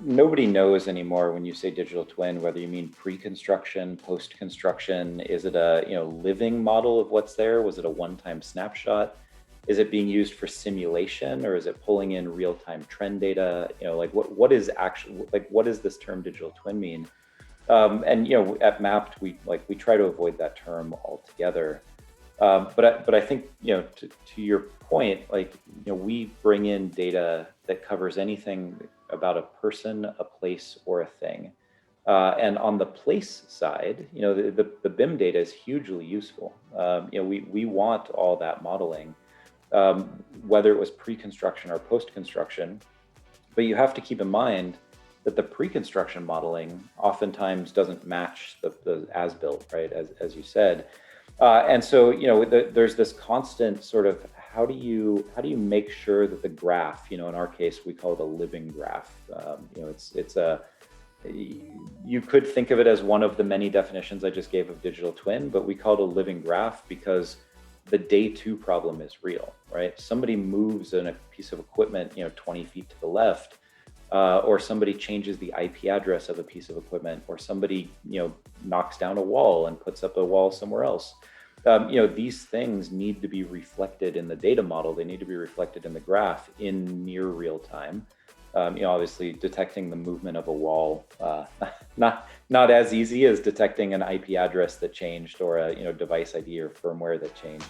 Nobody knows anymore when you say digital twin, whether you mean pre-construction, post-construction. Is it a, living model of what's there? Was it a one-time snapshot? Is it being used for simulation, or is it pulling in real-time trend data? Like what is actually, like, what does this term digital twin mean? And at Mapped, we try to avoid that term altogether. But I think, to your point, we bring in data that covers anything about a person, a place, or a thing. And on the place side, the BIM data is hugely useful. We want all that modeling, whether it was pre-construction or post-construction. But you have to keep in mind that the pre-construction modeling oftentimes doesn't match the as-built, right? As you said. And so, there's this constant sort of, how do you make sure that the graph, in our case, we call it a living graph. You could think of it as one of the many definitions I just gave of digital twin, but we call it a living graph because the day two problem is real, right? Somebody moves in a piece of equipment, 20 feet to the left, or somebody changes the IP address of a piece of equipment, or somebody, knocks down a wall and puts up a wall somewhere else. These things need to be reflected in the data model. They need to be reflected in the graph in near real time. Obviously detecting the movement of a wall, not as easy as detecting an IP address that changed, or a device ID or firmware that changed.